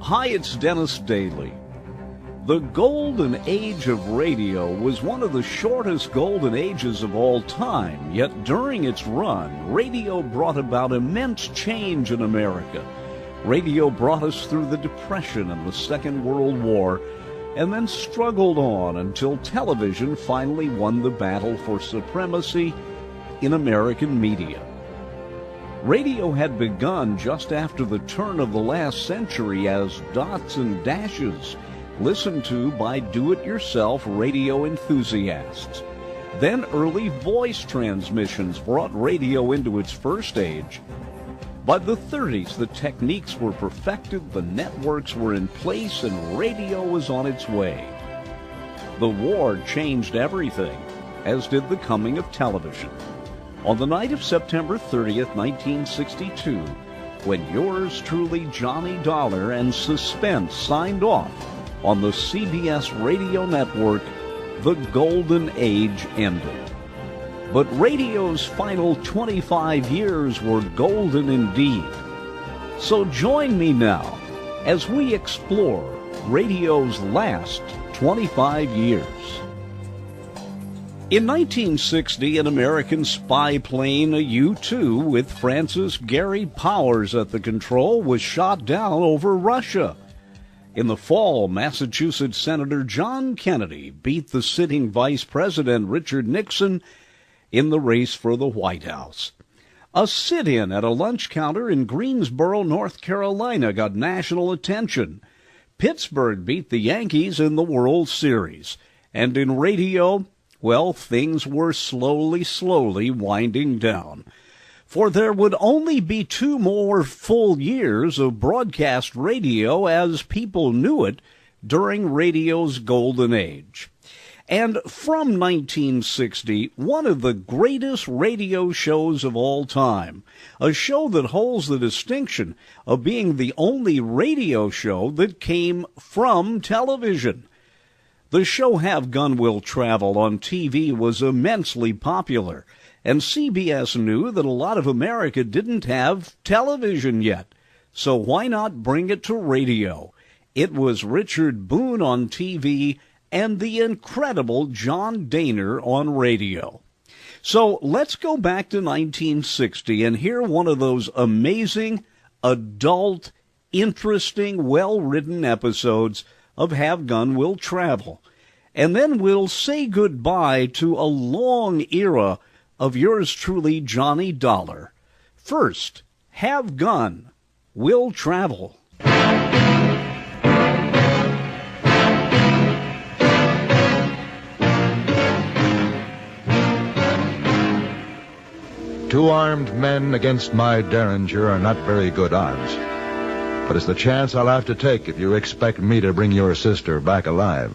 Hi, it's Dennis Daly. The golden age of radio was one of the shortest golden ages of all time, yet during its run, radio brought about immense change in America. Radio brought us through the Depression and the Second World War, and then struggled on until television finally won the battle for supremacy in American media. Radio had begun just after the turn of the last century as dots and dashes, listened to by do-it-yourself radio enthusiasts. Then early voice transmissions brought radio into its first age. By the 30s, the techniques were perfected, the networks were in place, and radio was on its way. The war changed everything, as did the coming of television. On the night of September 30th, 1962, when yours truly, Johnny Dollar, and Suspense signed off on the CBS radio network, the golden age ended. But radio's final 25 years were golden indeed. So join me now as we explore radio's last 25 years. In 1960, an American spy plane, a U-2, with Francis Gary Powers at the control, was shot down over Russia. In the fall, Massachusetts Senator John Kennedy beat the sitting Vice President Richard Nixon in the race for the White House. A sit-in at a lunch counter in Greensboro, North Carolina, got national attention. Pittsburgh beat the Yankees in the World Series. And in radio, well, things were slowly winding down. For there would only be 2 more full years of broadcast radio as people knew it during radio's golden age. And from 1960, one of the greatest radio shows of all time, a show that holds the distinction of being the only radio show that came from television. The show Have Gun Will Travel on TV was immensely popular, and CBS knew that a lot of America didn't have television yet. So why not bring it to radio? It was Richard Boone on TV and the incredible John Dehner on radio. So let's go back to 1960 and hear one of those amazing, adult, interesting, well-written episodes of Have Gun Will Travel. And then we'll say goodbye to a long era of yours truly, Johnny Dollar. First, Have Gun Will Travel. Two armed men against my Derringer are not very good odds. But it's the chance I'll have to take if you expect me to bring your sister back alive.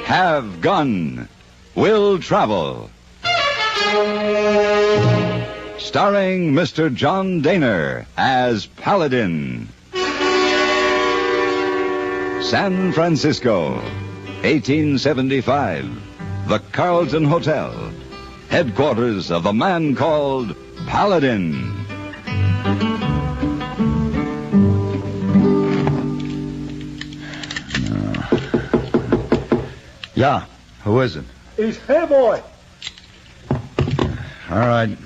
Have Gun Will Travel. Starring Mr. John Dehner as Paladin. San Francisco, 1875. The Carlton Hotel, headquarters of the man called Paladin. Yeah, who is it? It's Hey Boy. All right.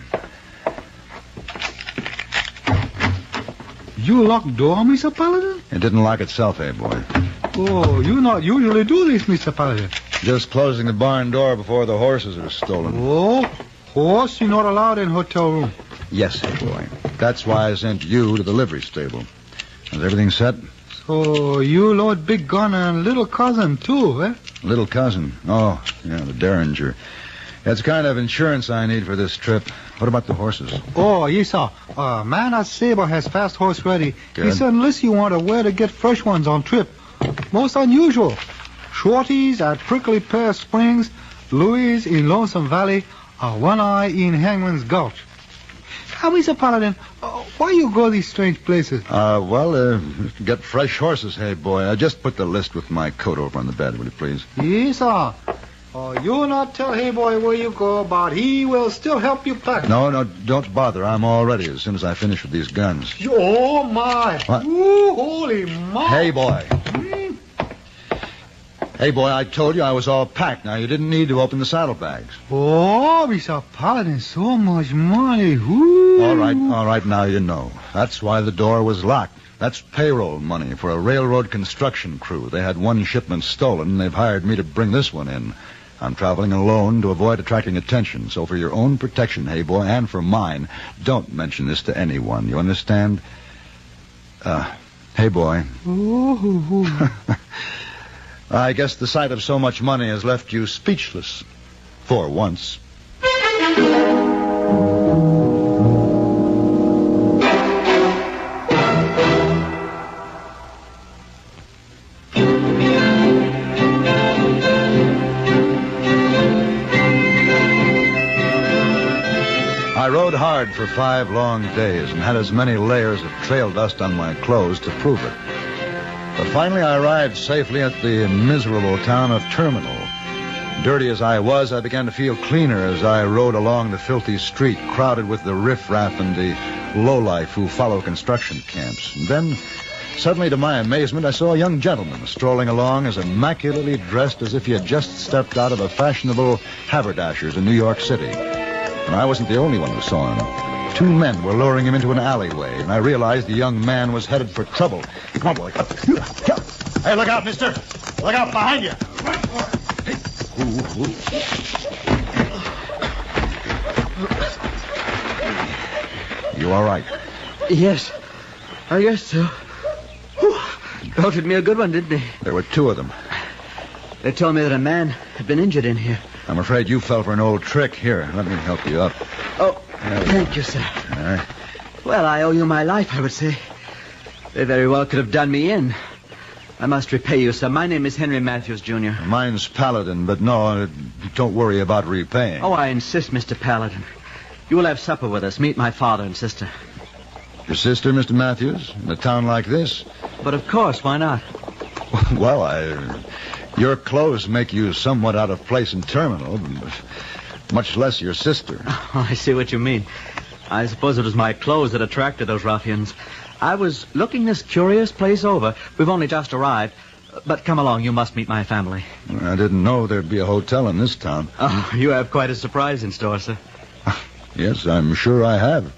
You locked door, Mr. Paladin? It didn't lock itself, boy. Oh, you not usually do this, Mr. Paladin. Just closing the barn door before the horses are stolen. Oh, horse you're not allowed in hotel room. Yes, boy. That's why I sent you to the livery stable. Is everything set? So you load big gun and little cousin, too, eh? Little cousin. Oh, yeah, the Derringer. That's the kind of insurance I need for this trip. What about the horses? Oh, yes, sir. Man at Sabre has fast horse ready. Good. He said unless you want where to get fresh ones on trip. Most unusual. Shorties at Prickly Pear Springs, Louis in Lonesome Valley, One Eye in Hangman's Gulch. Tell me, Sir Paladin, why you go these strange places? Get fresh horses, hey, boy. I just put the list with my coat over on the bed, will you please? Yes, sir. You not tell Hey Boy where you go, but he will still help you pack. No, don't bother. I'm all ready as soon as I finish with these guns. Oh, my. What? Ooh, holy my. Hey, boy. Hey, boy, I told you I was all packed. Now, you didn't need to open the saddlebags. Oh, Mr. Paladin, so much money. Ooh. All right, now you know. That's why the door was locked. That's payroll money for a railroad construction crew. They had one shipment stolen, and they've hired me to bring this one in. I'm traveling alone to avoid attracting attention. So for your own protection, hey, boy, and for mine, don't mention this to anyone. You understand? Hey, boy. Ooh. I guess the sight of so much money has left you speechless. For once. I rode hard for 5 long days and had as many layers of trail dust on my clothes to prove it. But finally I arrived safely at the miserable town of Terminal. Dirty as I was, I began to feel cleaner as I rode along the filthy street, crowded with the riffraff and the lowlife who follow construction camps. And then, suddenly to my amazement, I saw a young gentleman strolling along as immaculately dressed as if he had just stepped out of a fashionable haberdasher's in New York City. And I wasn't the only one who saw him. 2 men were luring him into an alleyway, and I realized the young man was headed for trouble. Come on, boy. Hey, look out, mister. Look out behind you. You all right? Yes, I guess so. Belted me a good one, didn't he? There were 2 of them. They told me that a man had been injured in here. I'm afraid you fell for an old trick. Here, let me help you up. Oh, thank you, sir. All right. Well, I owe you my life, I would say. They very well could have done me in. I must repay you, sir. My name is Henry Matthews, Jr. Mine's Paladin, but no, don't worry about repaying. Oh, I insist, Mr. Paladin. You will have supper with us. Meet my father and sister. Your sister, Mr. Matthews? In a town like this? But of course, why not? Well, your clothes make you somewhat out of place in Terminal, much less your sister. Oh, I see what you mean. I suppose it was my clothes that attracted those ruffians. I was looking this curious place over. We've only just arrived. But come along, you must meet my family. I didn't know there'd be a hotel in this town. Oh, you have quite a surprise in store, sir. Yes, I'm sure I have.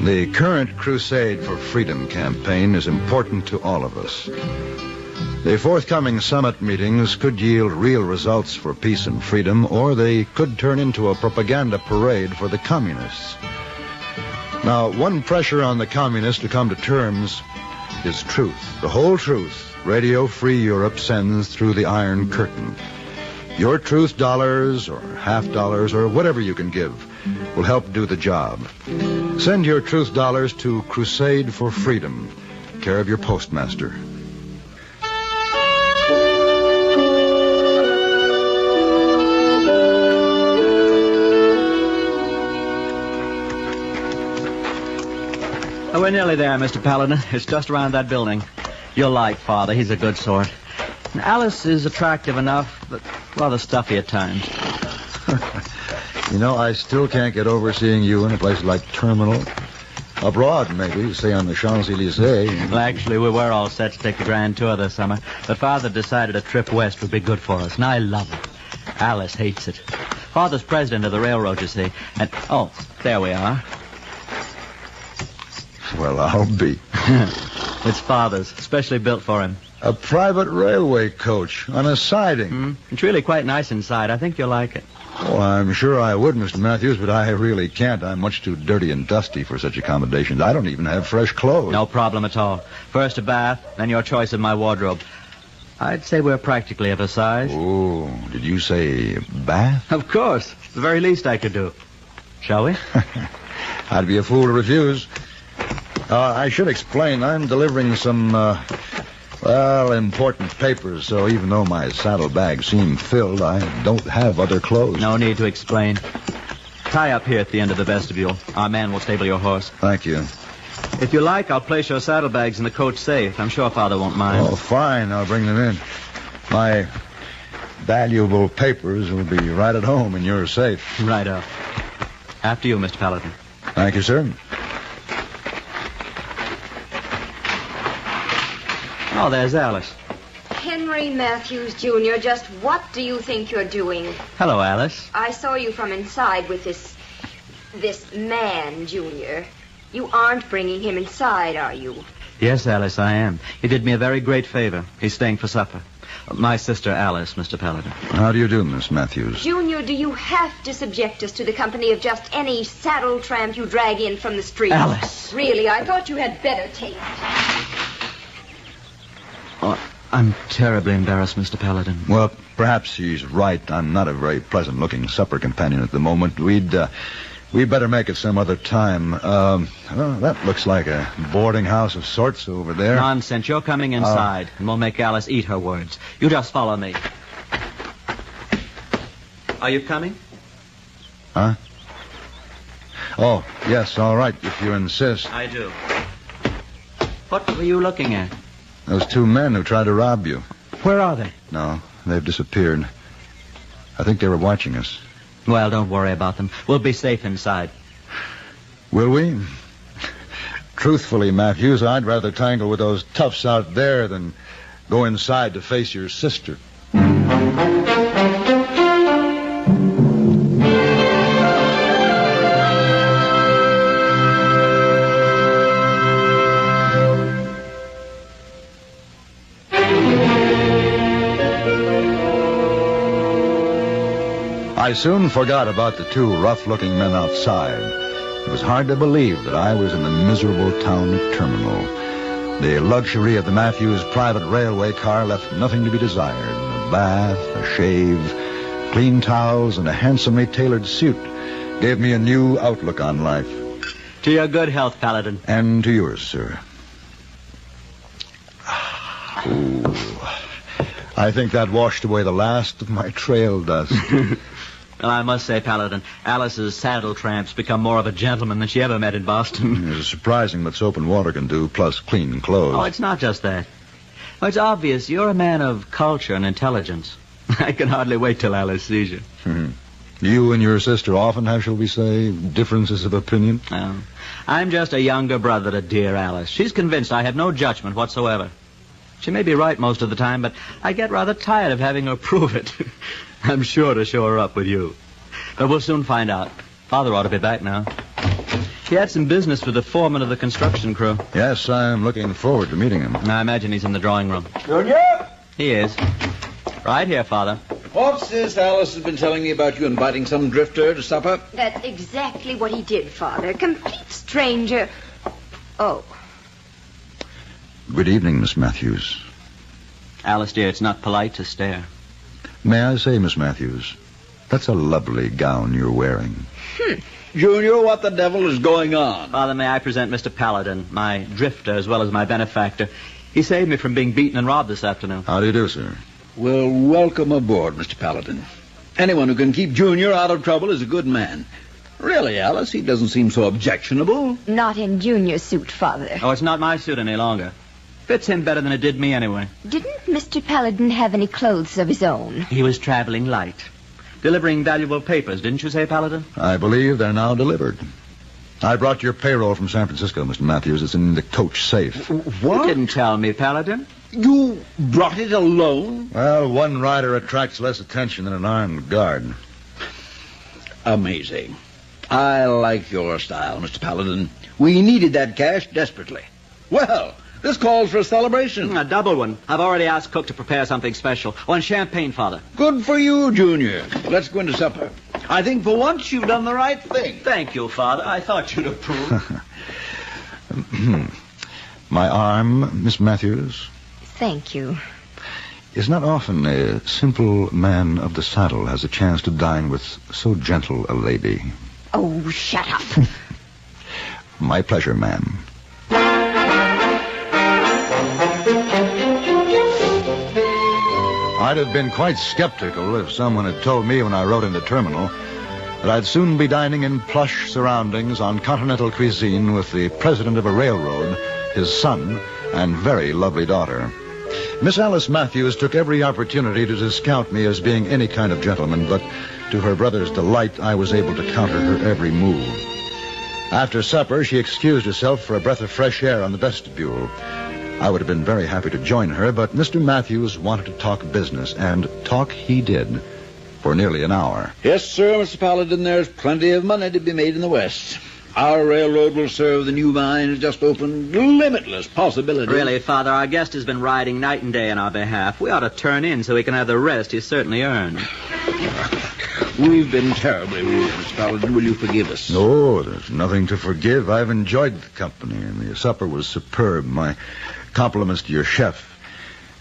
The current Crusade for Freedom campaign is important to all of us. The forthcoming summit meetings could yield real results for peace and freedom, or they could turn into a propaganda parade for the communists. Now, one pressure on the communists to come to terms is truth. The whole truth Radio Free Europe sends through the Iron Curtain. Your truth dollars or half dollars or whatever you can give will help do the job. Send your truth dollars to Crusade for Freedom, care of your postmaster. Oh, we're nearly there, Mr. Paladin. It's just around that building. You'll like Father. He's a good sort. And Alice is attractive enough, but rather stuffy at times. You know, I still can't get over seeing you in a place like Terminal. Abroad, maybe, say on the Champs-Élysées. Well, actually, we were all set to take the grand tour this summer, but Father decided a trip west would be good for us, and I love it. Alice hates it. Father's president of the railroad, you see, and... Oh, there we are. Well, I'll be. It's Father's, specially built for him. A private railway coach on a siding. It's really quite nice inside. I think you'll like it. Oh, I'm sure I would, Mr. Matthews, but I really can't. I'm much too dirty and dusty for such accommodations. I don't even have fresh clothes. No problem at all. First a bath, then your choice of my wardrobe. I'd say we're practically of a size. Oh, did you say bath? Of course. It's the very least I could do. Shall we? I'd be a fool to refuse. I should explain, I'm delivering some, important papers, so even though my saddlebags seem filled, I don't have other clothes. No need to explain. Tie up here at the end of the vestibule. Our man will stable your horse. Thank you. If you like, I'll place your saddlebags in the coach safe. I'm sure Father won't mind. Oh, fine. I'll bring them in. My valuable papers will be right at home in your safe. Right up. After you, Mr. Paladin. Thank you, sir. Oh, there's Alice. Henry Matthews, Jr., just what do you think you're doing? Hello, Alice. I saw you from inside with this man, Jr. You aren't bringing him inside, are you? Yes, Alice, I am. He did me a very great favor. He's staying for supper. My sister, Alice, Mr. Paladin. How do you do, Miss Matthews? Junior, do you have to subject us to the company of just any saddle tramp you drag in from the street? Alice! Really, I thought you had better taste. Oh, I'm terribly embarrassed, Mr. Paladin. Well, perhaps she's right. I'm not a very pleasant-looking supper companion at the moment. We'd better make it some other time. Well, that looks like a boarding house of sorts over there. Nonsense. You're coming inside, and we'll make Alice eat her words. You just follow me. Are you coming? Huh? Oh, yes, all right, if you insist. I do. What were you looking at? Those two men who tried to rob you. Where are they? No, they've disappeared. I think they were watching us. Well, don't worry about them. We'll be safe inside. Will we? Truthfully, Matthews, I'd rather tangle with those toughs out there than go inside to face your sister. I soon forgot about the two rough-looking men outside. It was hard to believe that I was in the miserable town of Terminal. The luxury of the Matthews private railway car left nothing to be desired. A bath, a shave, clean towels, and a handsomely tailored suit gave me a new outlook on life. To your good health, Paladin. And to yours, sir. Ooh. I think that washed away the last of my trail dust. Well, I must say, Paladin, Alice's saddle tramp's become more of a gentleman than she ever met in Boston. It's surprising what soap and water can do, plus clean clothes. Oh, it's not just that. Oh, it's obvious you're a man of culture and intelligence. I can hardly wait till Alice sees you. You and your sister often have, shall we say, differences of opinion? Oh, I'm just a younger brother to dear Alice. She's convinced I have no judgment whatsoever. She may be right most of the time, but I get rather tired of having her prove it. I'm sure to show her up with you. But we'll soon find out. Father ought to be back now. He had some business with the foreman of the construction crew. Yes, I'm looking forward to meeting him. I imagine he's in the drawing room. Junior? He is. Right here, Father. What's this Alice has been telling me about you inviting some drifter to supper? That's exactly what he did, Father. Complete stranger. Oh. Good evening, Miss Matthews. Alice, dear, it's not polite to stare. May I say, Miss Matthews, that's a lovely gown you're wearing. Junior, what the devil is going on? Father, may I present Mr. Paladin, my drifter as well as my benefactor. He saved me from being beaten and robbed this afternoon. How do you do, sir? Well, welcome aboard, Mr. Paladin. Anyone who can keep Junior out of trouble is a good man. Really, Alice, he doesn't seem so objectionable. Not in Junior's suit, Father. Oh, it's not my suit any longer. Fits him better than it did me anyway. Didn't Mr. Paladin have any clothes of his own? He was traveling light. Delivering valuable papers, didn't you say, Paladin? I believe they're now delivered. I brought your payroll from San Francisco, Mr. Matthews. It's in the coach safe. What? You didn't tell me, Paladin. You brought it alone? Well, one rider attracts less attention than an armed guard. Amazing. I like your style, Mr. Paladin. We needed that cash desperately. Well, this calls for a celebration. A double one. I've already asked Cook to prepare something special. One champagne, Father. Good for you, Junior. Let's go into supper. I think for once you've done the right thing. Thank you, Father. I thought you'd approve. My arm, Miss Matthews? Thank you. It's not often a simple man of the saddle has a chance to dine with so gentle a lady. Oh, shut up. My pleasure, ma'am. I'd have been quite skeptical if someone had told me when I rode into Terminal that I'd soon be dining in plush surroundings on continental cuisine with the president of a railroad, his son, and very lovely daughter. Miss Alice Matthews took every opportunity to discount me as being any kind of gentleman, but to her brother's delight, I was able to counter her every move. After supper, she excused herself for a breath of fresh air on the vestibule. I would have been very happy to join her, but Mr. Matthews wanted to talk business, and talk he did for nearly an hour. Yes, sir, Mr. Paladin, there's plenty of money to be made in the West. Our railroad will serve the new mines just opened. Limitless possibilities. Really, Father, our guest has been riding night and day on our behalf. We ought to turn in so he can have the rest he's certainly earned. We've been terribly rude, Mr. Paladin. Will you forgive us? No, there's nothing to forgive. I've enjoyed the company, and the supper was superb. My compliments to your chef,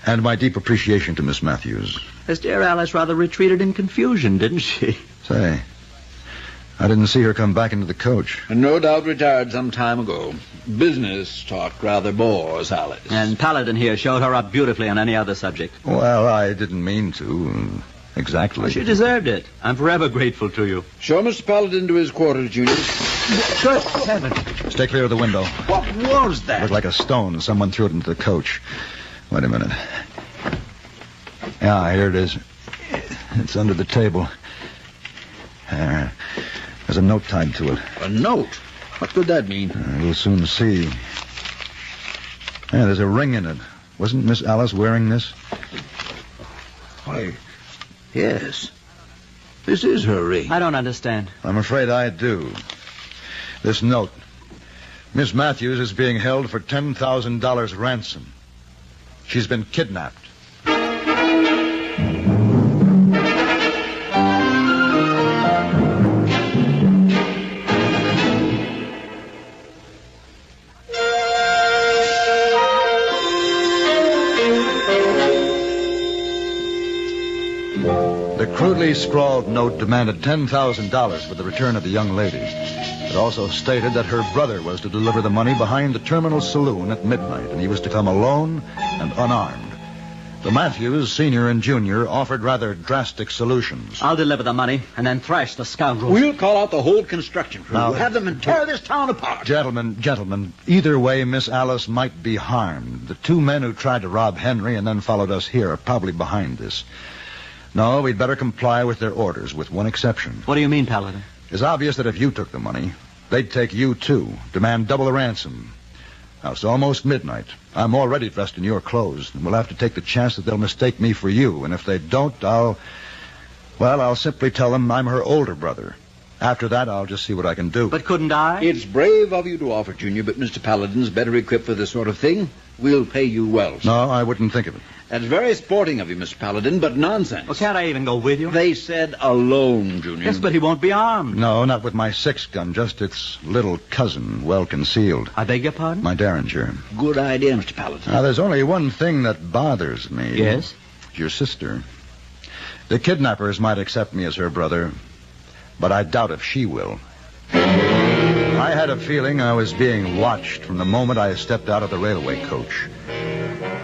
and my deep appreciation to Miss Matthews. His dear Alice rather retreated in confusion, didn't she? Say, I didn't see her come back into the coach. And no doubt retired some time ago. Business talk rather bores Alice. And Paladin here showed her up beautifully on any other subject. Well, I didn't mean to. Exactly. Well, she deserved it. I'm forever grateful to you. Show Mr. Paladin to his quarters, Junior. Good heavens. Stay clear of the window. What was that? Looked like a stone. Someone threw it into the coach. Wait a minute. Yeah, here it is. It's under the table. There's a note tied to it. A note? What could that mean? We'll soon see. Yeah, there's a ring in it. Wasn't Miss Alice wearing this? Why, yes. This is her ring. I don't understand. I'm afraid I do. This note. Miss Matthews is being held for $10,000 ransom. She's been kidnapped. The crudely scrawled note demanded $10,000 for the return of the young lady. It also stated that her brother was to deliver the money behind the terminal saloon at midnight, and he was to come alone and unarmed. The Matthews, Sr. and Jr., offered rather drastic solutions. I'll deliver the money and then thrash the scoundrels. We'll call out the whole construction crew. Now, We'll have them and tear this town apart. Gentlemen, either way, Miss Alice might be harmed. The two men who tried to rob Henry and then followed us here are probably behind this. No, we'd better comply with their orders, with one exception. What do you mean, Paladin? It's obvious that if you took the money, they'd take you, too, demand double the ransom. Now, it's almost midnight. I'm already dressed in your clothes, and we'll have to take the chance that they'll mistake me for you. And if they don't, I'll simply tell them I'm her older brother. After that, I'll just see what I can do. But couldn't I? It's brave of you to offer, Junior, but Mr. Paladin's better equipped for this sort of thing. We'll pay you well, sir. No, I wouldn't think of it. That's very sporting of you, Mr. Paladin, but nonsense. Well, can't I even go with you? They said alone, Junior. Yes, but he won't be armed. No, not with my 6-gun, just its little cousin, well concealed. I beg your pardon? My Derringer. Good idea, Mr. Paladin. Now, there's only one thing that bothers me. Yes? Your sister. The kidnappers might accept me as her brother, but I doubt if she will. I had a feeling I was being watched from the moment I stepped out of the railway coach.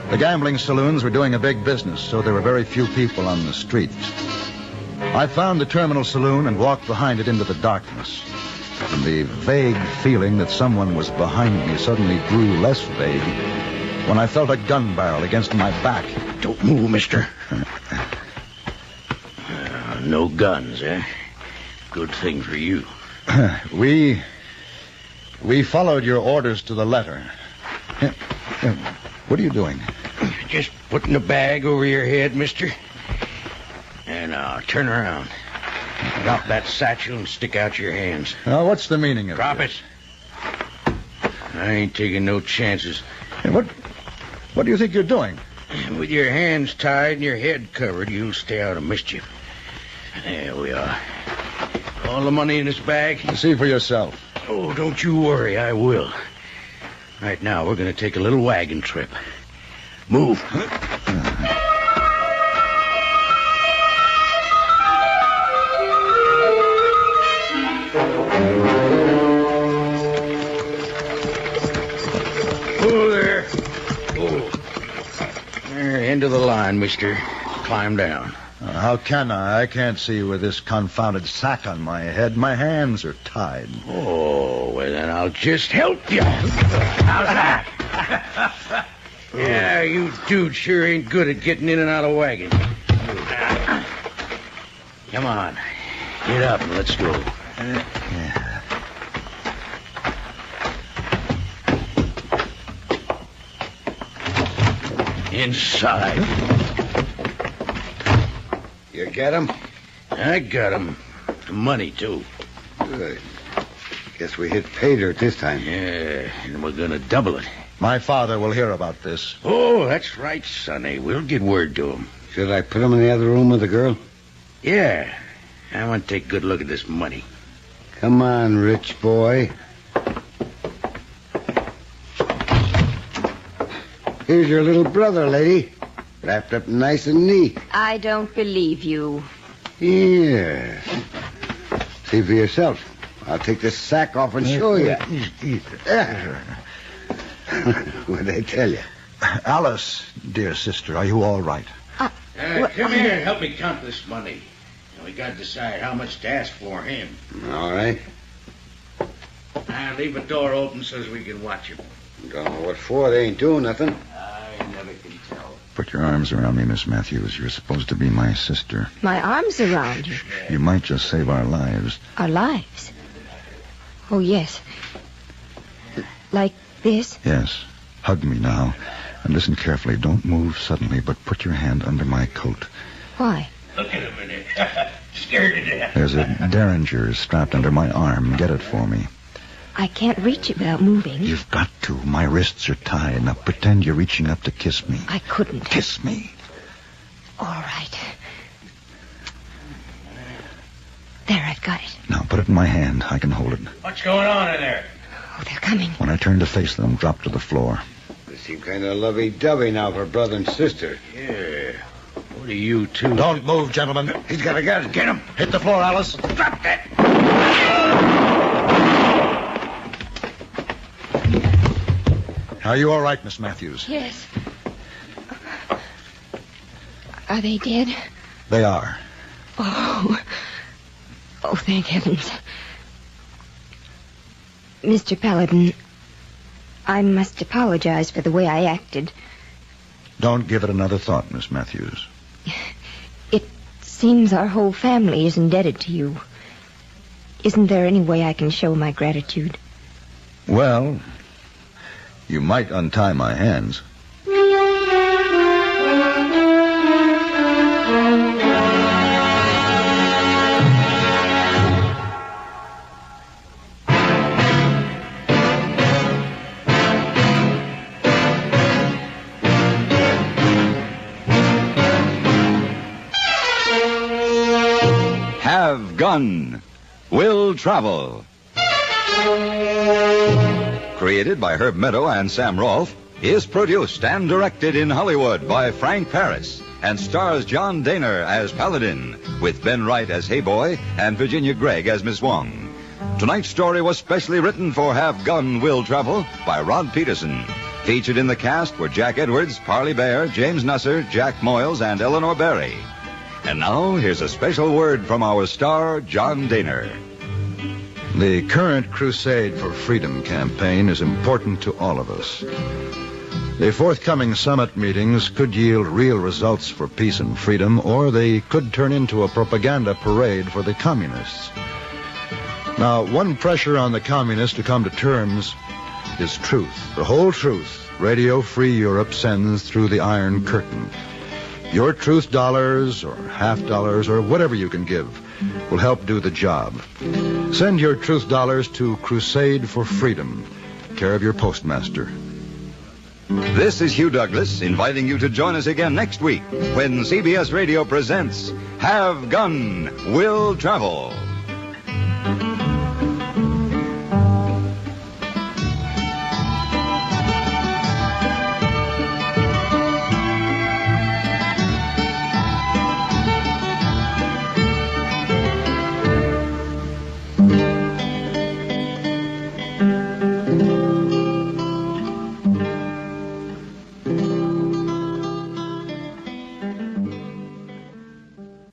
The gambling saloons were doing a big business, so there were very few people on the street. I found the terminal saloon and walked behind it into the darkness. And the vague feeling that someone was behind me suddenly grew less vague when I felt a gun barrel against my back. Don't move, mister. No guns, eh? Good thing for you. We followed your orders to the letter. What are you doing? Just putting a bag over your head, mister. And turn around. Drop that satchel and stick out your hands. Now, what's the meaning of Drop this? it. I ain't taking no chances. Hey, what do you think you're doing? With your hands tied and your head covered, you'll stay out of mischief. There we are. All the money in this bag? See for yourself. Oh, don't you worry, I will. Right now, we're going to take a little wagon trip. Move. Oh, there. Oh. There, end of the line, mister. Climb down. How can I? I can't see with this confounded sack on my head. My hands are tied. Oh, well, then I'll just help you. How's that? Yeah, you dudes sure ain't good at getting in and out of wagons. Come on. Get up and let's go. Inside. You get him? I got him. Money, too. Good. Guess we hit pay dirt this time. Yeah, and we're gonna double it. My father will hear about this. Oh, that's right, Sonny. We'll get word to him. Should I put him in the other room with the girl? Yeah. I want to take a good look at this money. Come on, rich boy. Here's your little brother, lady. Wrapped up nice and neat. I don't believe you. Yeah. See for yourself. I'll take this sack off and show you. What'd they tell you? Alice, dear sister, are you all right? Come here and help me count this money. And we got to decide how much to ask for him. All right. Now, leave the door open so we can watch him. Don't know what for. They ain't doing nothing. I never can tell. Put your arms around me, Miss Matthews. You're supposed to be my sister. My arms around you. You might just save our lives. Our lives? Oh, yes. Like this? Yes. Hug me now. And listen carefully. Don't move suddenly, but put your hand under my coat. Why? Look at him in it. Scared to death. There's a derringer strapped under my arm. Get it for me. I can't reach it without moving. You've got to. My wrists are tied. Now pretend you're reaching up to kiss me. I couldn't. Kiss me. All right. There, I've got it. Now put it in my hand. I can hold it. What's going on in there? Oh, they're coming. When I turn to face them, drop to the floor. They seem kind of lovey-dovey now for brother and sister. Yeah. What are you two? Don't move, gentlemen. He's got a gun. Get him. Hit the floor, Alice. Drop that. Are you all right, Miss Matthews? Yes. Are they dead? They are. Oh. Oh, thank heavens. Mr. Paladin, I must apologize for the way I acted. Don't give it another thought, Miss Matthews. It seems our whole family is indebted to you. Isn't there any way I can show my gratitude? Well, you might untie my hands. Have Gun. Will Travel. Created by Herb Meadow and Sam Rolfe, is produced and directed in Hollywood by Frank Paris and stars John Daner as Paladin, with Ben Wright as Hayboy and Virginia Gregg as Miss Wong. Tonight's story was specially written for Have Gun, Will Travel by Rod Peterson. Featured in the cast were Jack Edwards, Parley Bear, James Nusser, Jack Moyles, and Eleanor Berry. And now, here's a special word from our star, John Daner. The current Crusade for Freedom campaign is important to all of us. The forthcoming summit meetings could yield real results for peace and freedom, or they could turn into a propaganda parade for the communists. Now, one pressure on the communists to come to terms is truth. The whole truth Radio Free Europe sends through the Iron Curtain. Your truth dollars or half dollars or whatever you can give will help do the job. Send your truth dollars to Crusade for Freedom, care of your postmaster. This is Hugh Douglas inviting you to join us again next week when CBS Radio presents Have Gun, Will Travel.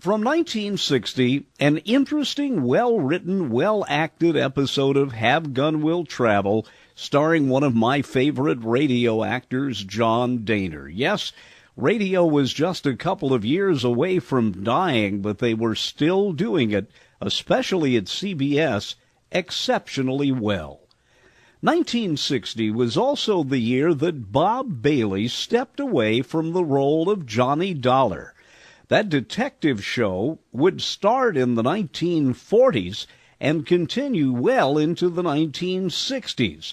From 1960, an interesting, well-written, well-acted episode of Have Gun Will Travel, starring one of my favorite radio actors, John Dehner. Yes, radio was just a couple of years away from dying, but they were still doing it, especially at CBS, exceptionally well. 1960 was also the year that Bob Bailey stepped away from the role of Johnny Dollar. That detective show would start in the 1940s and continue well into the 1960s.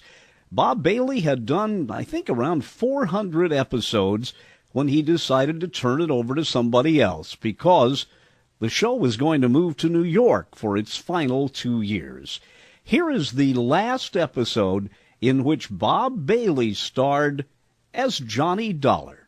Bob Bailey had done, I think, around 400 episodes when he decided to turn it over to somebody else because the show was going to move to New York for its final 2 years. Here is the last episode in which Bob Bailey starred as Johnny Dollar.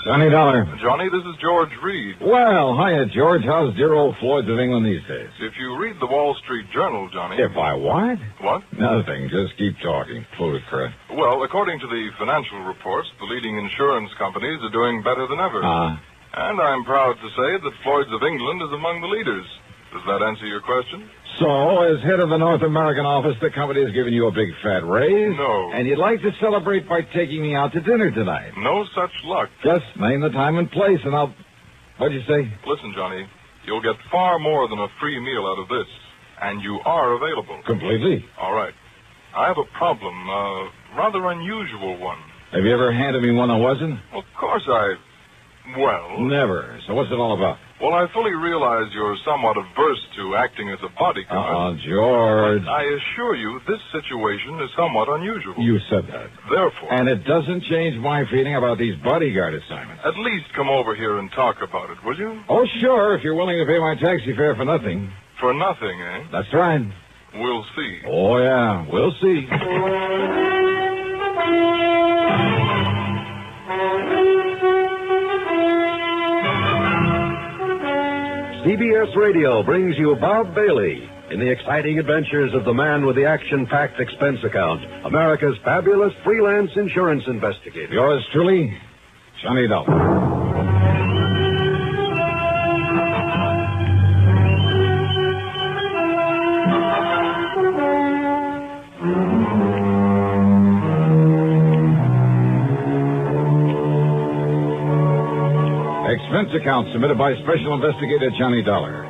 Johnny Dollar. Johnny, this is George Reed. Well, hiya, George. How's dear old Floyd's of England these days? If you read the Wall Street Journal, Johnny... If I what? What? Nothing. Just keep talking. Plutocrat. Well, according to the financial reports, the leading insurance companies are doing better than ever. And I'm proud to say that Floyd's of England is among the leaders. Does that answer your question? So, as head of the North American office, the company has given you a big fat raise? No. And you'd like to celebrate by taking me out to dinner tonight? No such luck. Just name the time and place, and I'll... What'd you say? Listen, Johnny, you'll get far more than a free meal out of this. And you are available. Completely? All right. I have a problem, a rather unusual one. Have you ever handed me one that wasn't? Well, of course Well... Never. So what's it all about? Well, I fully realize you're somewhat averse to acting as a bodyguard. George. But I assure you, this situation is somewhat unusual. You said that. Therefore... And it doesn't change my feeling about these bodyguard assignments. At least come over here and talk about it, will you? Oh, sure, if you're willing to pay my taxi fare for nothing. For nothing, eh? That's right. We'll see. Oh, yeah, we'll see. CBS Radio brings you Bob Bailey in the exciting adventures of the man with the action-packed expense account, America's fabulous freelance insurance investigator. Yours truly, Johnny Dollar. Expense account submitted by Special Investigator Johnny Dollar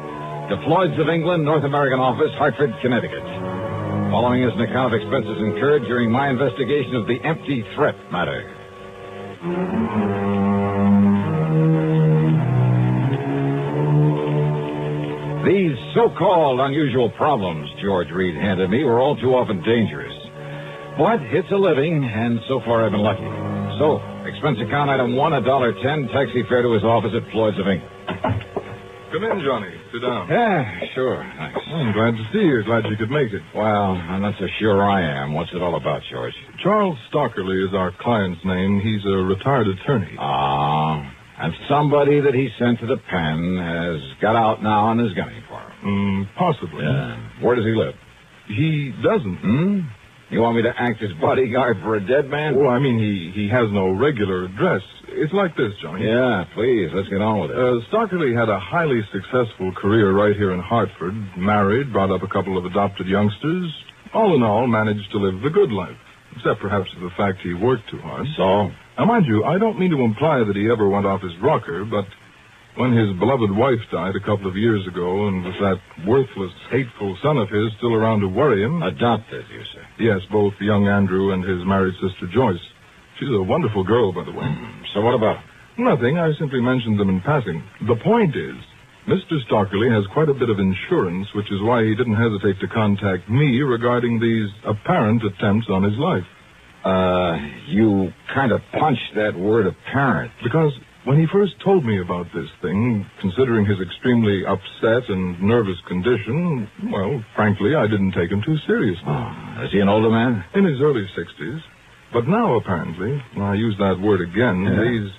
to Floyd's of England, North American Office, Hartford, Connecticut. Following is an account of expenses incurred during my investigation of the empty threat matter. These so-called unusual problems George Reed handed me were all too often dangerous. But it's a living, and so far I've been lucky. So, expense account item 1, $1.10, taxi fare to his office at Floyd's of England. Come in, Johnny. Sit down. Yeah, sure. Thanks. I'm glad to see you. Glad you could make it. Well, I'm not so sure I am. What's it all about, George? Charles Stockerly is our client's name. He's a retired attorney. And somebody that he sent to the pen has got out now and is gunning for him. Possibly. Yeah. Where does he live? He doesn't. You want me to act as bodyguard for a dead man? Well, I mean, he has no regular address. It's like this, Johnny. Yeah, please, let's get on with it. Stockerly had a highly successful career right here in Hartford. Married, brought up a couple of adopted youngsters. All in all, managed to live the good life. Except perhaps for the fact he worked too hard. So? Now, mind you, I don't mean to imply that he ever went off his rocker, but when his beloved wife died a couple of years ago, and with that worthless, hateful son of his still around to worry him... Adopted, you say? Yes, both young Andrew and his married sister Joyce. She's a wonderful girl, by the way. So what about? Nothing. I simply mentioned them in passing. The point is, Mr. Stockerly has quite a bit of insurance, which is why he didn't hesitate to contact me regarding these apparent attempts on his life. You kind of punched that word apparent. Because when he first told me about this thing, considering his extremely upset and nervous condition, well, frankly, I didn't take him too seriously. Is he an older man? In his early 60s. But now, apparently, and I use that word again, these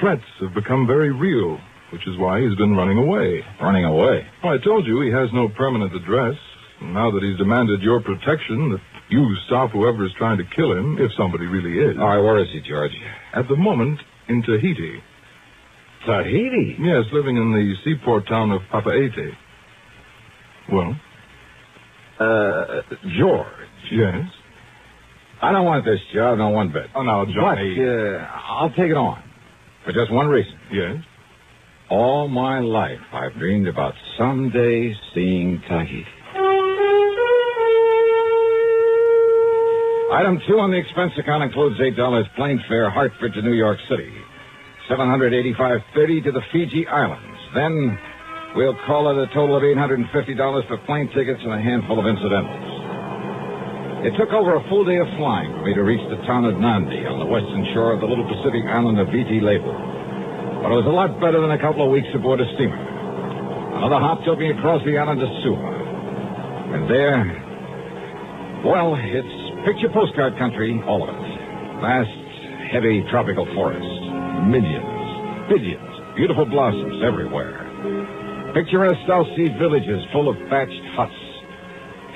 threats have become very real, which is why he's been running away. Running away? Well, I told you he has no permanent address. And now that he's demanded your protection, that you stop whoever is trying to kill him, if somebody really is. All right, where is he, George? At the moment, in Tahiti. Tahiti? Yes, living in the seaport town of Papeete. Well? George. Yes? I don't want this job, not one bit. Oh, now, Johnny. But I'll take it on. For just one reason. Yes? All my life, I've dreamed about someday seeing Tahiti. Item 2 on the expense account includes $8 plane fare, Hartford to New York City. $785.30 to the Fiji Islands. Then we'll call it a total of $850 for plane tickets and a handful of incidentals. It took over a full day of flying for me to reach the town of Nandi on the western shore of the little Pacific island of Viti Levu. But it was a lot better than a couple of weeks aboard a steamer. Another hop took me across the island to Suva. And there, well, it's picture postcard country, all of it. Vast, heavy tropical forests. Millions, billions, beautiful blossoms everywhere. Picturesque South Sea villages full of thatched huts,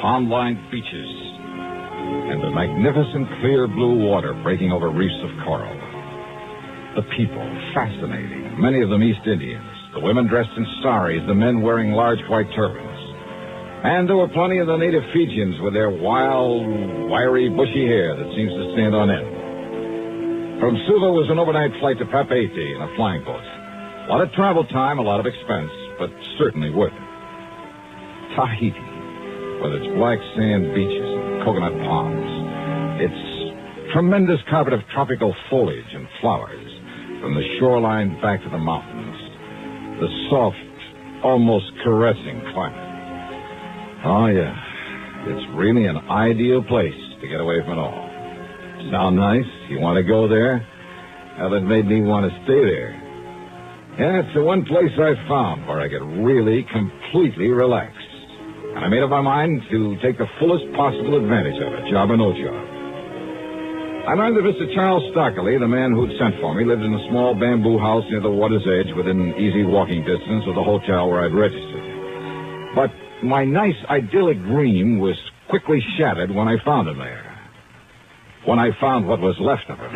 palm-lined beaches, and the magnificent clear blue water breaking over reefs of coral. The people, fascinating, many of them East Indians, the women dressed in saris, the men wearing large white turbans. And there were plenty of the native Fijians with their wild, wiry, bushy hair that seems to stand on end. From Suva was an overnight flight to Papeete in a flying boat. A lot of travel time, a lot of expense, but certainly worth it. Tahiti, with its black sand beaches and coconut palms, its tremendous carpet of tropical foliage and flowers, from the shoreline back to the mountains, the soft, almost caressing climate. Oh, yeah, it's really an ideal place to get away from it all. Sound nice? You want to go there? Well, it made me want to stay there. Yeah, it's the one place I've found where I get really, completely relaxed. And I made up my mind to take the fullest possible advantage of it, job or no job. I learned that Mr. Charles Stockley, the man who'd sent for me, lived in a small bamboo house near the water's edge within easy walking distance of the hotel where I'd registered. But my nice, idyllic dream was quickly shattered when I found him there. When I found what was left of him.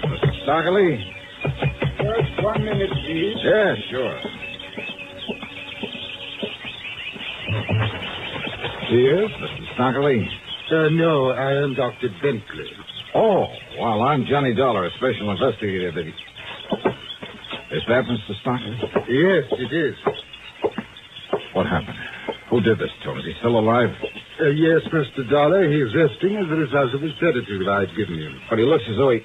Mr. Stockley? Just 1 minute, please. Yeah, sure. Yes, Mr. Stockley? No, I am Dr. Bentley. Oh, well, I'm Johnny Dollar, a special investigator. Is that Mr. Stockley? Yes, it is. What happened? Who did this to him? Is he still alive? Yes, Mr. Dollar. He's resting as a result of the sedative I'd given him. But he looks as though he...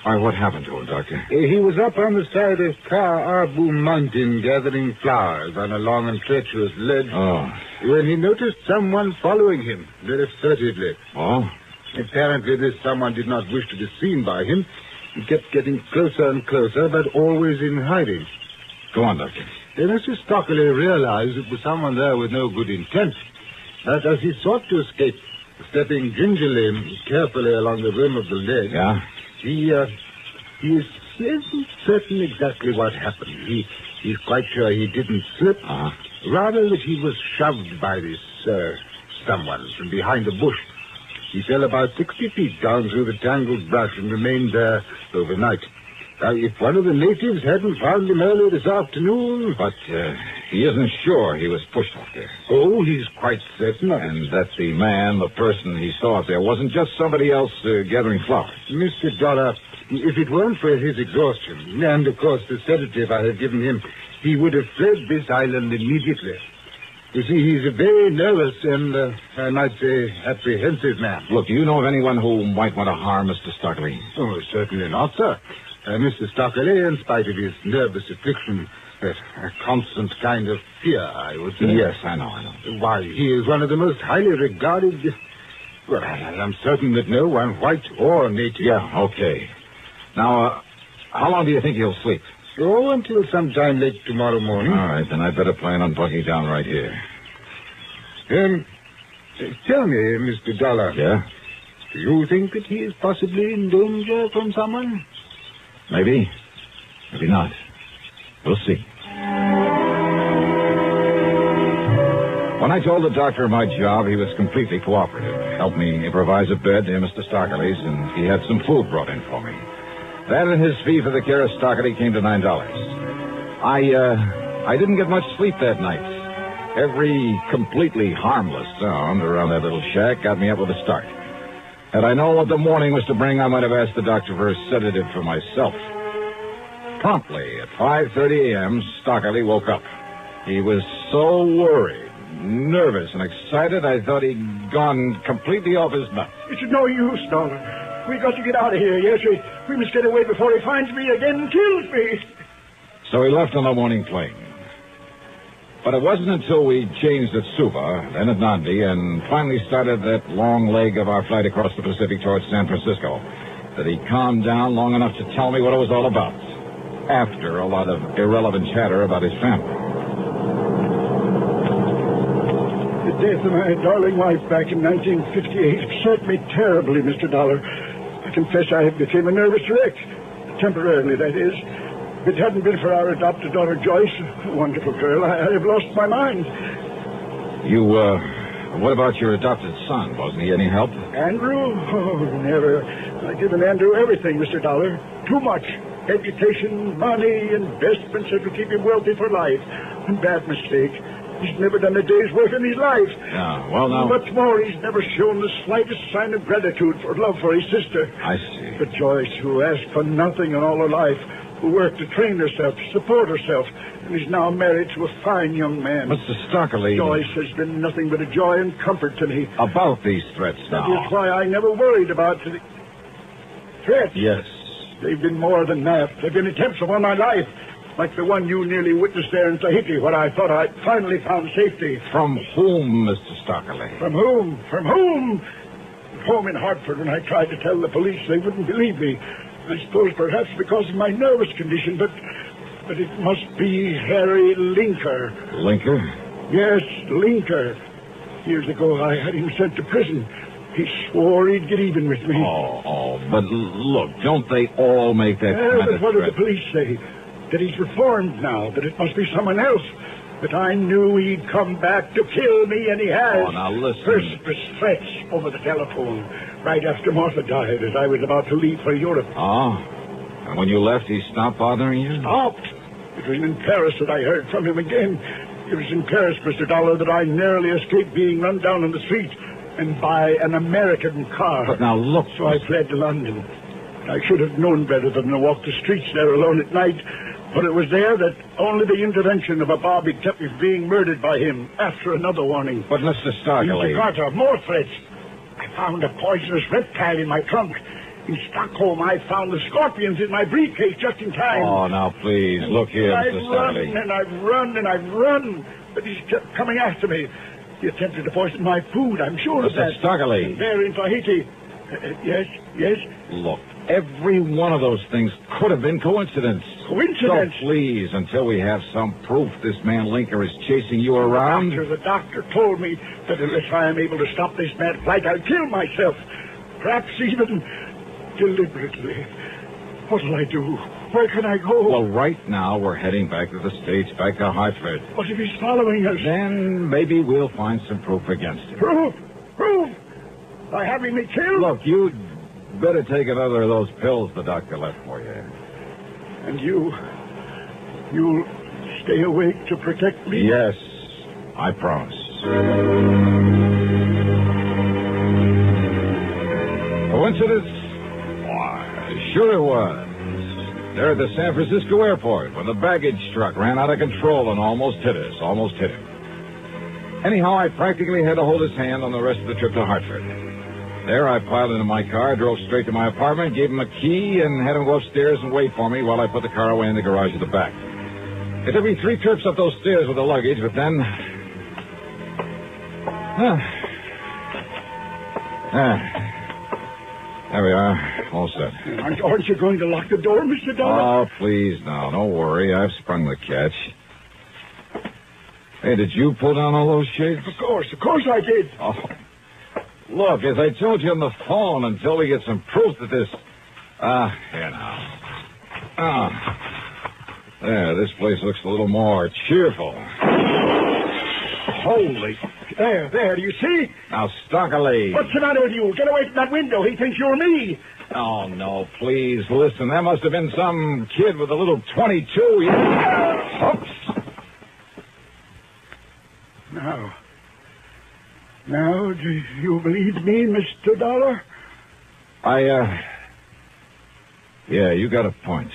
Why, what happened to him, Doctor? He was up on the side of Ka Arbu Mountain gathering flowers on a long and treacherous ledge. Oh. When he noticed someone following him very furtively. Oh? Apparently this someone did not wish to be seen by him. He kept getting closer and closer, but always in hiding. Go on, Doctor. Then Mr. Stockley realized it was someone there with no good intent. But as he sought to escape, stepping gingerly, carefully along the rim of the ledge... Yeah? He isn't certain exactly what happened. He's quite sure he didn't slip. Rather that he was shoved by this, someone from behind a bush. He fell about 60 feet down through the tangled brush and remained there overnight. If one of the natives hadn't found him early this afternoon... But he isn't sure he was pushed off there. Oh, he's quite certain of it. And that the man, the person he saw up there, wasn't just somebody else gathering flowers. Mr. Dollar, if it weren't for his exhaustion, and of course the sedative I had given him, he would have fled this island immediately. You see, he's a very nervous and, I might say, apprehensive man. Look, do you know of anyone who might want to harm Mr. Stockley? Oh, certainly not, sir. Mr. Stockley, in spite of his nervous affliction, a constant kind of fear, I would say. Yes, I know. Why, he is one of the most highly regarded... Well, I'm certain that no one, white or native... Yeah, okay. Now, how long do you think he'll sleep? Oh, until sometime late tomorrow morning. All right, then I'd better plan on bunking down right here. Tell me, Mr. Dollar. Yeah? Do you think that he is possibly in danger from someone? Maybe. Maybe not. We'll see. When I told the doctor my job, he was completely cooperative. Helped me improvise a bed near Mr. Stockley's, and he had some food brought in for me. That and his fee for the care of Stockley came to $9. I didn't get much sleep that night. Every completely harmless sound around that little shack got me up with a start. Had I known what the morning was to bring, I might have asked the doctor for a sedative for myself. Promptly at 5:30 a.m., Stockley woke up. He was so worried, nervous, and excited, I thought he'd gone completely off his nut. It's no use, Dollar. We got to get out of here. Yes, we must get away before he finds me again and kills me. So he left on the morning plane. But it wasn't until we changed at Suva, then at Nandi, and finally started that long leg of our flight across the Pacific towards San Francisco that he calmed down long enough to tell me what it was all about, after a lot of irrelevant chatter about his family. The death of my darling wife back in 1958 upset me terribly, Mr. Dollar. I confess I became a nervous wreck. Temporarily, that is. If it hadn't been for our adopted daughter, Joyce, a wonderful girl, I'd have lost my mind. What about your adopted son? Wasn't he any help? Andrew? Oh, never. I've given Andrew everything, Mr. Dollar. Too much. Education, money, investments that will keep him wealthy for life. A bad mistake. He's never done a day's work in his life. Yeah, well, now... What's more, he's never shown the slightest sign of gratitude for love for his sister. I see. But Joyce, who asked for nothing in all her life, who worked to train herself, to support herself, and is now married to a fine young man. Mr. Stockley... Joyce has been nothing but a joy and comfort to me. About these threats now... That is why I never worried about the threats. Yes. They've been more than that. They've been attempts upon my life. Like the one you nearly witnessed there in Tahiti, where I thought I'd finally found safety. From whom, Mr. Stockley? From whom? From whom? At home in Hartford, when I tried to tell the police, they wouldn't believe me. I suppose perhaps because of my nervous condition, but it must be Harry Linker. Linker? Yes, Linker. Years ago, I had him sent to prison. He swore he'd get even with me. But look, don't they all make that kind but of what threat? did the police say? That he's reformed now, that it must be someone else. But I knew he'd come back to kill me, and he has. Oh, now listen. First was threats over the telephone, right after Martha died, as I was about to leave for Europe. Oh? And when you left, he stopped bothering you? Stopped. It was in Paris that I heard from him again. It was in Paris, Mr. Dollar, that I narrowly escaped being run down in the street and by an American car. But now look... So I fled to London. I should have known better than to walk the streets there alone at night. But it was there that only the intervention of a bobby kept me from being murdered by him after another warning. But, Mr. Stockley... In Jakarta, more threats. I found a poisonous reptile in my trunk. In Stockholm, I found the scorpions in my briefcase just in time. Oh, now, please, look here, Mr. I've Stockley. run, and I've run, and I've run. But he's kept coming after me. He attempted to poison my food, I'm sure of that. Mr. Stockley. And there in Tahiti. Yes? Look, every one of those things could have been coincidence. Coincidence? So please, until we have some proof this man Linker is chasing you around... The doctor told me that unless I am able to stop this mad flight, I'll kill myself. Perhaps even deliberately. What'll I do? Where can I go? Well, right now we're heading back to the States, back to Hartford. What if he's following us? Then maybe we'll find some proof against him. Proof? By having me killed? Look, you'd better take another of those pills the doctor left for you. And you'll stay awake to protect me? Yes, I promise. Coincidence? Why, sure it was. There at the San Francisco airport when the baggage truck ran out of control and almost hit him. Anyhow, I practically had to hold his hand on the rest of the trip to Hartford. There, I piled into my car, drove straight to my apartment, gave him a key, and had him go upstairs and wait for me while I put the car away in the garage at the back. It took me 3 trips up those stairs with the luggage, but then... There we are, all set. Aren't you going to lock the door, Mr. Dollar? Oh, please, now, don't worry. I've sprung the catch. Hey, did you pull down all those shades? Of course I did. Oh, Look, as I told you on the phone, until we get some proof that this... here now. There, this place looks a little more cheerful. Holy... There, do you see? Now, Stockley. What's the matter with you? Get away from that window. He thinks you're me. Oh, no, please, listen. That must have been some kid with a little .22. Oops. Now, do you believe me, Mr. Dollar? Yeah, you got a point.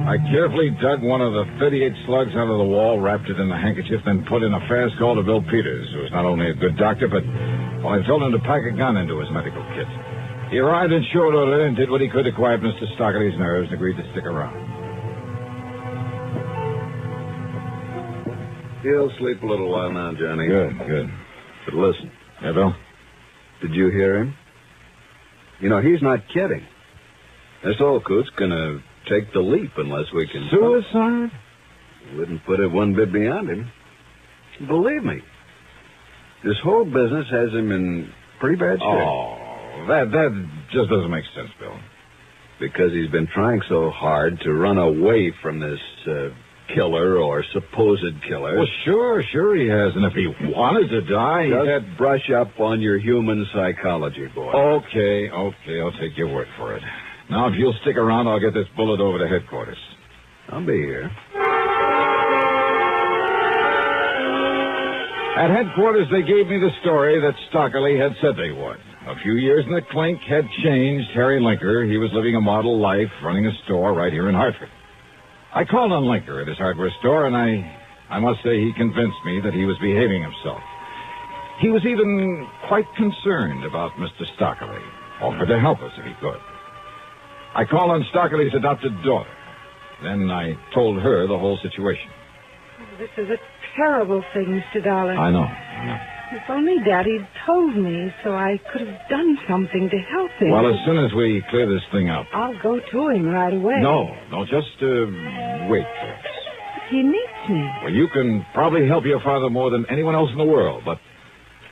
I carefully dug one of the 38 slugs out of the wall, wrapped it in a handkerchief, then put in a fast call to Bill Peters, who was not only a good doctor, but, well, I told him to pack a gun into his medical kit. He arrived in short order and did what he could to quiet Mr. Stockley's nerves and agreed to stick around. He'll sleep a little while now, Johnny. Good. But listen. Yeah, Bill? Did you hear him? You know, he's not kidding. This old coot's gonna take the leap unless we can... Suicide? Wouldn't put it one bit beyond him. Believe me. This whole business has him in pretty bad shape. Oh, that just doesn't make sense, Bill. Because he's been trying so hard to run away from this killer or supposed killer. Well, sure he has. And if he wanted to die, Just brush up on your human psychology, boy. Okay, I'll take your word for it. Now, if you'll stick around, I'll get this bullet over to headquarters. I'll be here. At headquarters, they gave me the story that Stockley had said they would. A few years in the clink had changed Harry Linker. He was living a model life, running a store right here in Hartford. I called on Linker at his hardware store, and I must say he convinced me that he was behaving himself. He was even quite concerned about Mr. Stockley, offered to help us if he could. I called on Stockley's adopted daughter. Then I told her the whole situation. This is a terrible thing, Mr. Dollar. I know. If only Daddy'd told me so I could have done something to help him. Well, as soon as we clear this thing up. I'll go to him right away. No, just wait first. He needs me. Well, you can probably help your father more than anyone else in the world, but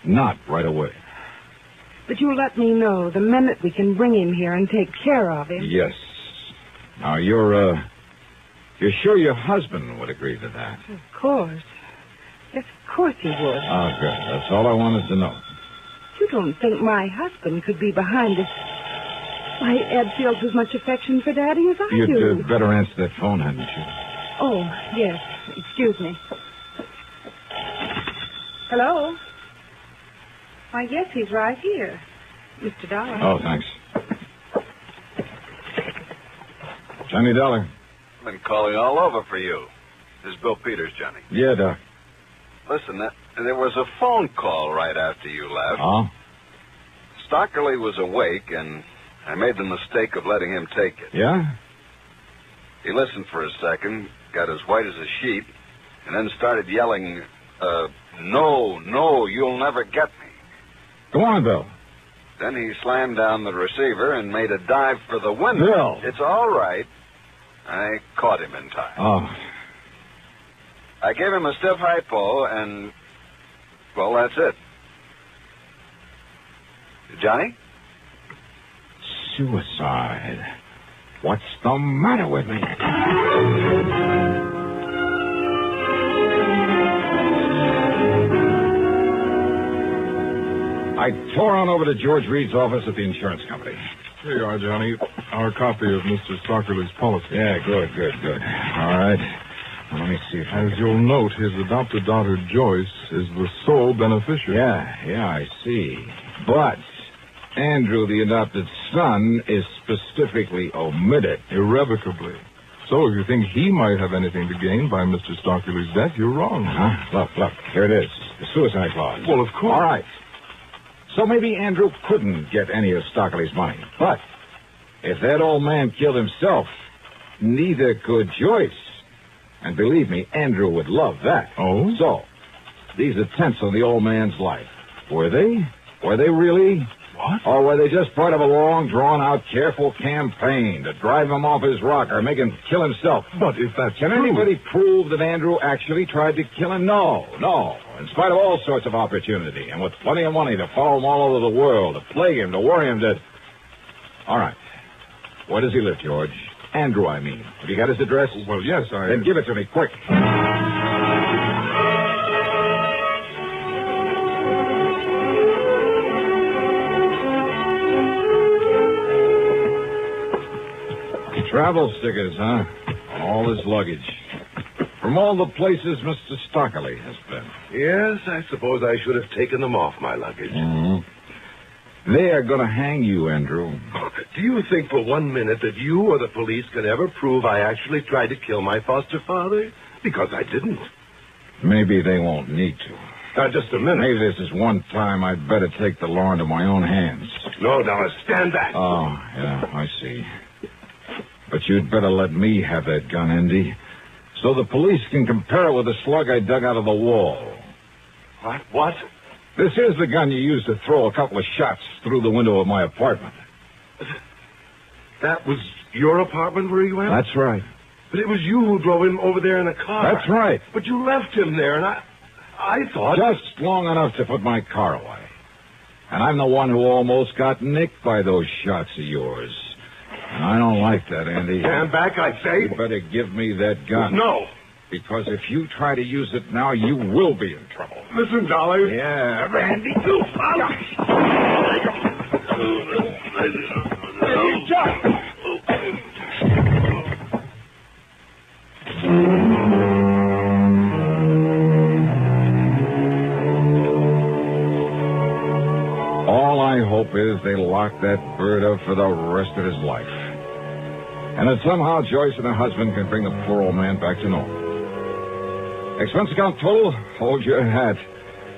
not right away. But you'll let me know the minute we can bring him here and take care of him. Yes. Now, you're sure your husband would agree to that? Of course. Yes, of course he would. Oh, good. That's all I wanted to know. You don't think my husband could be behind this? Why, Ed feels as much affection for Daddy as I do. You'd better answer that phone, hadn't you? Oh, yes. Excuse me. Hello? Why, yes, he's right here. Mr. Dollar. Oh, thanks. Johnny Dollar. I've been calling all over for you. This is Bill Peters, Johnny. Yeah, Doc. Listen, there was a phone call right after you left. Oh? Stockley was awake, and I made the mistake of letting him take it. Yeah? He listened for a second, got as white as a sheet, and then started yelling, no, you'll never get me. Go on, Bill. Then he slammed down the receiver and made a dive for the window. Bill! It's all right. I caught him in time. Oh. I gave him a stiff hypo, and, well, that's it. Johnny? Suicide. What's the matter with me? I tore on over to George Reed's office at the insurance company. Here you are, Johnny. Our copy of Mr. Stockley's policy. Yeah, good. All right. Well, let me see if As you'll note, his adopted daughter, Joyce, is the sole beneficiary. Yeah, I see. But Andrew, the adopted son, is specifically omitted. Irrevocably. So if you think he might have anything to gain by Mr. Stockley's death, you're wrong. Huh? Look. Here it is. The suicide clause. Well, of course. All right. So maybe Andrew couldn't get any of Stockley's money. But if that old man killed himself, neither could Joyce. And believe me, Andrew would love that. Oh? So, these attempts on the old man's life, were they? Were they really? What? Or were they just part of a long, drawn-out, careful campaign to drive him off his rocker, make him kill himself? But if that's Can true... anybody prove that Andrew actually tried to kill him? No. In spite of all sorts of opportunity, and with plenty of money to follow him all over the world, to plague him, to worry him, to... All right. Where does he live, George? Andrew, I mean. Have you got his address? Well, yes, Then give it to me, quick. Travel stickers, huh? On all his luggage. From all the places Mr. Stockley has been. Yes, I suppose I should have taken them off my luggage. Mm-hmm. They are going to hang you, Andrew. Do you think for 1 minute that you or the police can ever prove I actually tried to kill my foster father? Because I didn't. Maybe they won't need to. Now, just a minute. Maybe this is one time I'd better take the law into my own hands. No, Dollar, stand back. Oh, yeah, I see. But you'd better let me have that gun, Andy, so the police can compare it with the slug I dug out of the wall. What? This is the gun you used to throw a couple of shots through the window of my apartment. That was your apartment where he went? That's right. But it was you who drove him over there in a car. That's right. But you left him there, and I thought... Just long enough to put my car away. And I'm the one who almost got nicked by those shots of yours. And I don't like that, Andy. Stand back, I say. You better give me that gun. No. Because if you try to use it now, you will be in trouble. Listen, Dollar. Yeah. Randy. All I hope is they lock that bird up for the rest of his life. And that somehow Joyce and her husband can bring the poor old man back to normal. Expense account total? Hold your hat.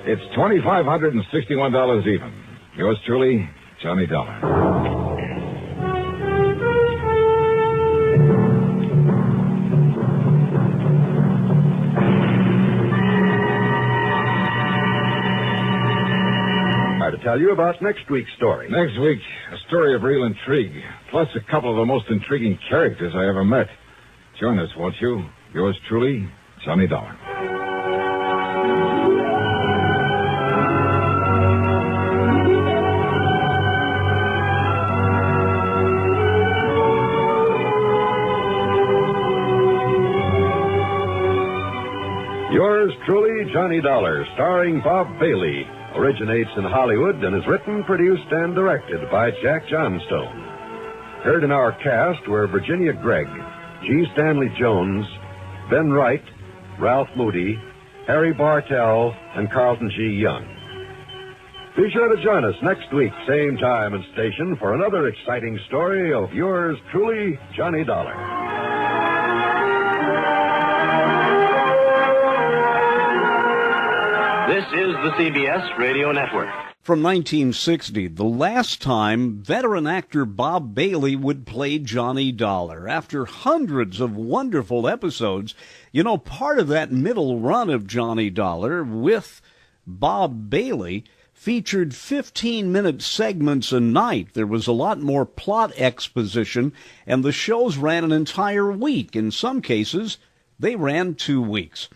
It's $2,561 even. Yours truly, Johnny Dollar. To tell you about next week's story. Next week, a story of real intrigue, plus a couple of the most intriguing characters I ever met. Join us, won't you? Yours truly, Johnny Dollar. Yours truly, Johnny Dollar, starring Bob Bailey. Originates in Hollywood and is written, produced, and directed by Jack Johnstone. Heard in our cast were Virginia Gregg, G. Stanley Jones, Ben Wright, Ralph Moody, Harry Bartell, and Carlton G. Young. Be sure to join us next week, same time and station, for another exciting story of yours truly, Johnny Dollar. This is the CBS Radio Network. From 1960, the last time veteran actor Bob Bailey would play Johnny Dollar. After hundreds of wonderful episodes, part of that middle run of Johnny Dollar with Bob Bailey featured 15-minute segments a night. There was a lot more plot exposition, and the shows ran an entire week. In some cases, they ran 2 weeks.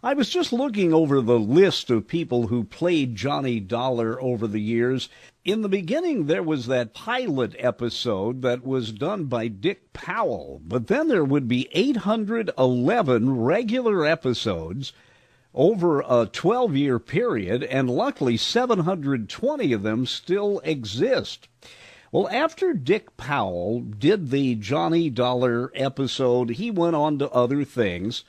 I was just looking over the list of people who played Johnny Dollar over the years. In the beginning, there was that pilot episode that was done by Dick Powell, but then there would be 811 regular episodes over a 12-year period, and luckily 720 of them still exist. Well, after Dick Powell did the Johnny Dollar episode, he went on to other things,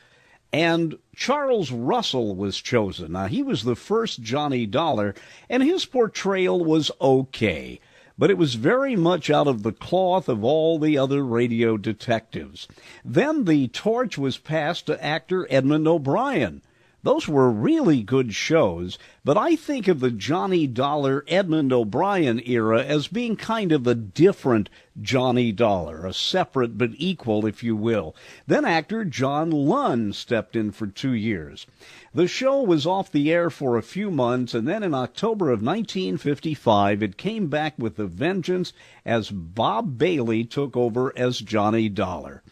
and Charles Russell was chosen. Now, he was the first Johnny Dollar, and his portrayal was okay, but it was very much out of the cloth of all the other radio detectives. Then the torch was passed to actor Edmund O'Brien. Those were really good shows, but I think of the Johnny Dollar, Edmund O'Brien era as being kind of a different Johnny Dollar, a separate but equal, if you will. Then actor John Lunn stepped in for 2 years. The show was off the air for a few months, and then in October of 1955, it came back with a vengeance as Bob Bailey took over as Johnny Dollar.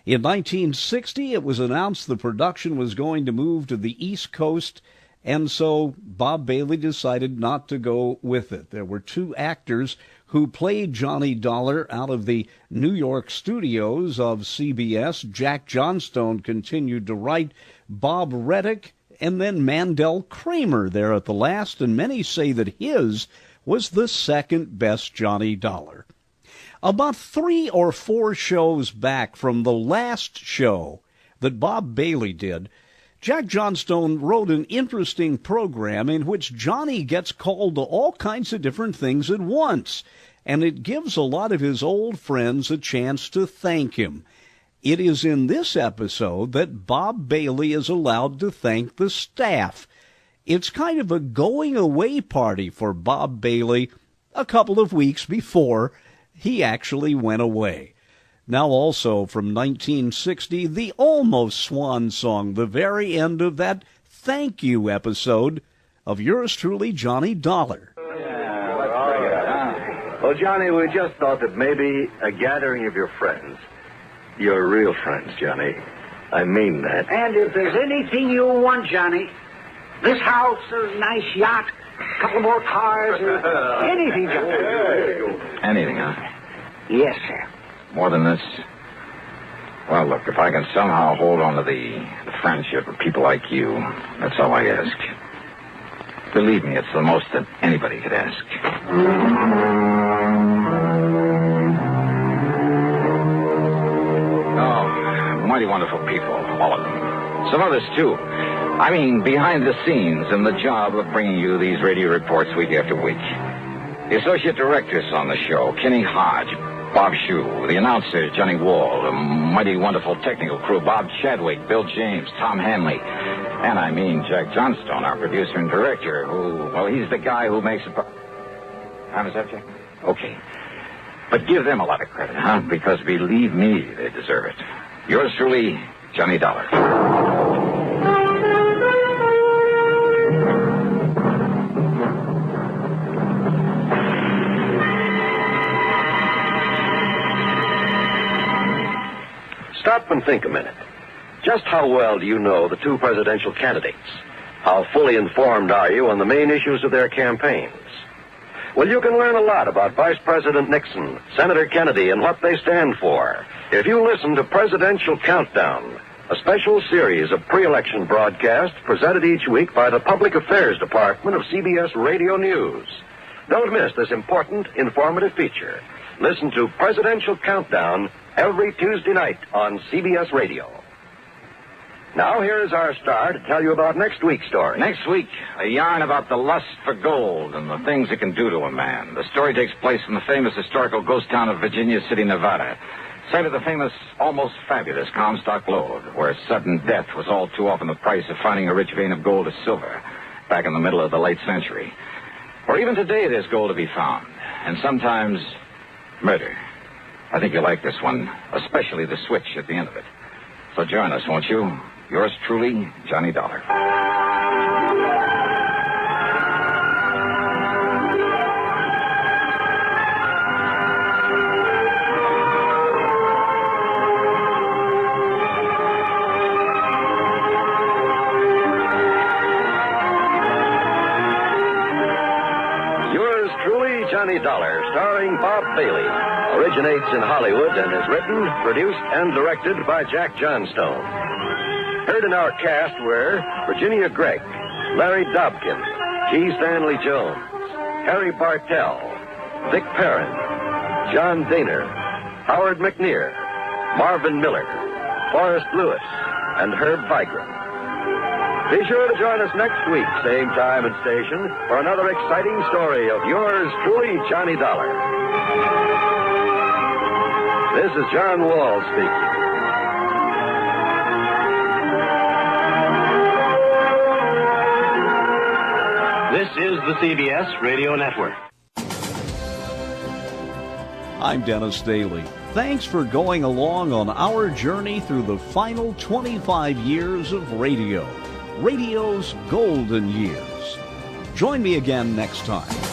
In 1960, it was announced the production was going to move to the East Coast, and so Bob Bailey decided not to go with it. There were 2 actors who played Johnny Dollar out of the New York studios of CBS. Jack Johnstone continued to write, Bob Reddick, and then Mandel Kramer there at the last, and many say that his was the second best Johnny Dollar. About 3 or 4 shows back from the last show that Bob Bailey did, Jack Johnstone wrote an interesting program in which Johnny gets called to all kinds of different things at once, and it gives a lot of his old friends a chance to thank him. It is in this episode that Bob Bailey is allowed to thank the staff. It's kind of a going-away party for Bob Bailey a couple of weeks before he actually went away. Now also from 1960, the almost swan song, the very end of that thank you episode of yours truly, Johnny Dollar. Well, Johnny, we just thought that maybe a gathering of your friends, your real friends, Johnny, I mean that. And if there's anything you want, Johnny, this house, a nice yacht, a couple more cars, anything, Johnny. Anything, huh? Yes, sir. More than this? Well, look, if I can somehow hold on to the friendship of people like you, that's all I ask. Believe me, it's the most that anybody could ask. Oh, mighty wonderful people, all of them. Some others, too. I mean, behind the scenes in the job of bringing you these radio reports week after week. The associate directors on the show, Kenny Hodge, Bob Shue, the announcers, Johnny Wall, a mighty wonderful technical crew, Bob Chadwick, Bill James, Tom Hanley, and I mean Jack Johnstone, our producer and director, who, well, he's the guy who makes it... How is that, Jack? Okay. But give them a lot of credit, huh? Because believe me, they deserve it. Yours truly, Johnny Dollar. Stop and think a minute. Just how well do you know the 2 presidential candidates? How fully informed are you on the main issues of their campaigns? Well, you can learn a lot about Vice President Nixon, Senator Kennedy, and what they stand for if you listen to Presidential Countdown, a special series of pre-election broadcasts presented each week by the Public Affairs Department of CBS Radio News. Don't miss this important, informative feature. Listen to Presidential Countdown every Tuesday night on CBS Radio. Now, here's our star to tell you about next week's story. Next week, a yarn about the lust for gold and the things it can do to a man. The story takes place in the famous historical ghost town of Virginia City, Nevada, site of the famous, almost fabulous Comstock Lode, where sudden death was all too often the price of finding a rich vein of gold or silver back in the middle of the late century. Or even today, there's gold to be found, and sometimes murder. I think you'll like this one, especially the switch at the end of it. So join us, won't you? Yours truly, Johnny Dollar. Yours truly, Johnny Dollar, starring Bob Bailey. Originates in Hollywood and is written, produced, and directed by Jack Johnstone. Heard in our cast were Virginia Gregg, Larry Dobkin, G. Stanley Jones, Harry Bartell, Vic Perrin, John Daner, Howard McNear, Marvin Miller, Forrest Lewis, and Herb Vigran. Be sure to join us next week, same time and station, for another exciting story of yours truly, Johnny Dollar. This is John Wall speaking. the CBS Radio Network. I'm Dennis Daly. Thanks for going along on our journey through the final 25 years of radio. Radio's golden years. Join me again next time.